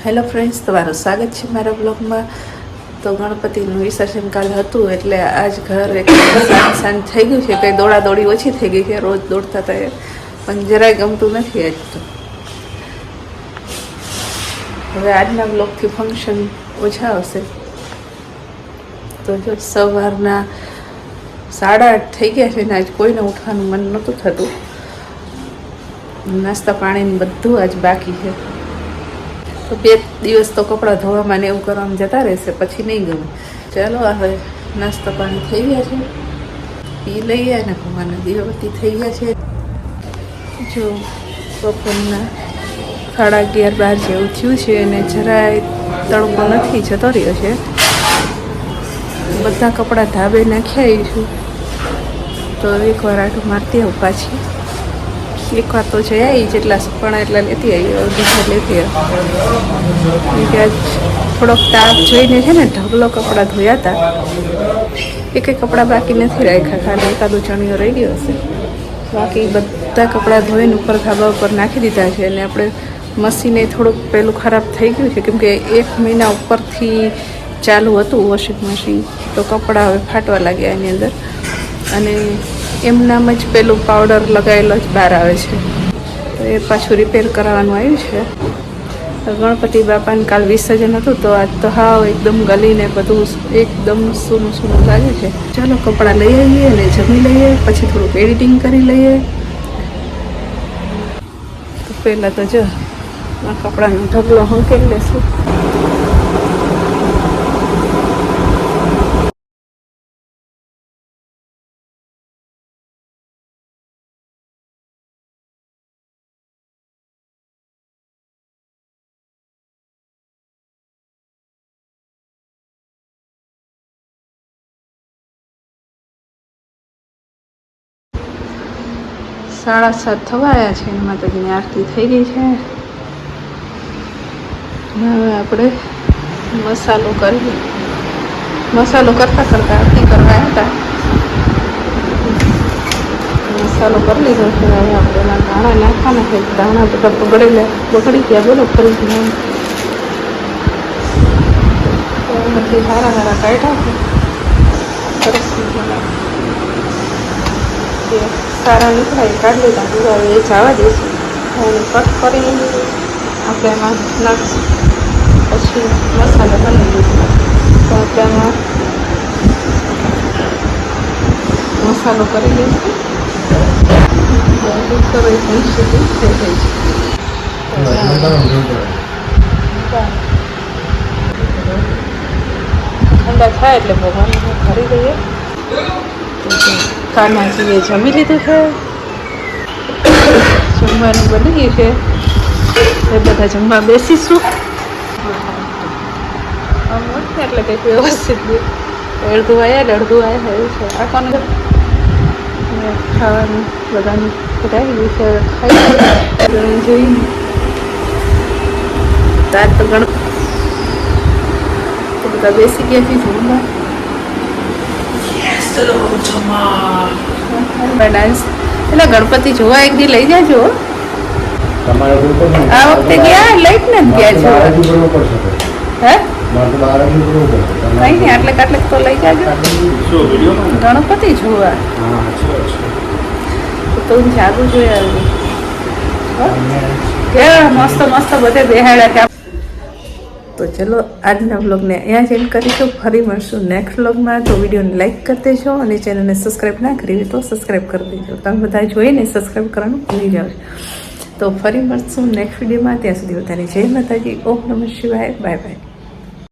Hello friends, તમારું સ્વાગત છે મારા બ્લોગમાં. તો ગણપતિનું વિસર્જન કાલે હતું એટલે આજ ઘર શાંત થઈ ગયું છે. કંઈ દોડાદોડી ઓછી થઈ ગઈ છે. રોજ દોડતા હતા પણ જરાય ગમતું નથી આજ તો. હવે આજના બ્લોગથી ફંક્શન ઓછા આવશે. તો જો સવારના 8:30 થઈ ગયા છે ને આજ કોઈને ઉઠવાનું મન નહોતું થતું. નાસ્તા પાણીને બધું આજ બાકી છે. તો 2 દિવસ તો કપડાં ધોવામાં ને એવું કરવામાં જતા રહેશે, પછી નહીં ગમે. ચાલો હવે નાસ્તા પાણી થઈ ગયા છે, પી લઈએ અને ભગવાનના દીવાબત્તી થઈ ગયા છે. જો બપોરના 11:30 જેવું થયું છે અને જરાય તડકો નથી, જતો રહ્યો છે. બધા કપડાં ધાબે નાખ્યા આવીશું તો એકવાર આટું મારતી આવું પાછી. એકવાર તો જઈ આવી, જેટલા પણ એટલા લેતી આવી, બીજા લેતી આવી. થોડોક તાપ જોઈને છે ને ઢગલો કપડાં ધોયા હતા. એક કપડાં બાકી નથી રાખ્યા, ખાલી એકાદું ચણિયો રહી ગયો હશે. બાકી બધા કપડાં ધોઈને ઉપર ધાબા ઉપર નાખી દીધા છે. અને આપણે મશીને થોડુંક પેલું ખરાબ થઈ ગયું છે, કેમકે 1 મહિના ઉપરથી ચાલુ હતું વોશિંગ મશીન. તો કપડાં હવે ફાટવા લાગ્યા એની અંદર, અને એમનામ જ પેલું પાવડર લગાવેલો જ બહાર આવે છે. તો એ પાછું રિપેર કરાવવાનું આવ્યું છે. ગણપતિ બાપાને કાલ વિસર્જન હતું તો આજ તો હાવ એકદમ ગલીને બધું એકદમ સૂનું સૂનું લાગે છે. ચાલો કપડાં લઈ આવીએ અને જમી લઈએ, પછી થોડુંક એડિટિંગ કરી લઈએ. તો પહેલાં તો જો આ કપડાનો ઢગલો હંકેલી લેશું. સાડા 7 થવા આવ્યા છે. માતાજીની આરતી થઈ ગઈ છે. હવે આપણે મસાલો કરીએ. મસાલો કરતાં કરતાં આરતી કરવા હતા. મસાલો કરી લીધો છે. હવે આપણે એના દાણા નાખવાના છે. દાણા બધા બગડી ગયા, બોલો ફરી ગયા. એમાંથી સારા કાઢ્યા છે. સરસ સારા નીકળાય કાઢી લીધા. હવે એ જવા દઈશું. એને કટ કરી આપણે એમાં નાખીશું. પછી મસાલો બની દઈશું. તો આપણે એમાં મસાલો કરી લઈશું. સુધી થઈ જાય છે. ઠંડા થાય એટલે ભગવાન ભરી દઈએ. કાનાજીએ જમી લીધું છે. જમવાનું બની ગયું છે. એ બધા જમવા બેસીશું. એટલે કંઈક વ્યવસ્થિત અડધું આવ્યા ને અડધું આવ્યા એવું છે. આ કોને ખાવાનું બધાનું કઢાવી ગયું છે. ખાઈ જોઈને તાર તો બધા બેસી ગયા છે જમવા. ડાન્સ એટલે ગણપતિ જોવા એક દી લઈ જાજો. આ વખતે ગયા લઈ જ ને ગયા છો. હે કઈ નહીં, આટલે તો લઈ જાજો ગણપતિ જોવા. તો જાગું જોઈ આવ્યું. કેવા મસ્ત મસ્ત બધે બેહાડ્યા છે. તો ચલો આજના વ્લોગને અહીંયા જ એન્ડ કરીશું. ફરી મળશું નેક્સ્ટ વ્લોગમાં. તો વિડીયોને લાઇક કરી દેજો અને ચેનલને સબસ્ક્રાઈબ ના કરી હોય તો સબસ્ક્રાઈબ કરી દેજો. તમે બધા જોઈને સબસ્ક્રાઈબ કરવાનું ભૂલી જાઓ. તો ફરી મળશું નેક્સ્ટ વિડીયોમાં. ત્યાં સુધી બધાને જય માતાજી. ઓમ નમઃ શિવાય. Bye bye.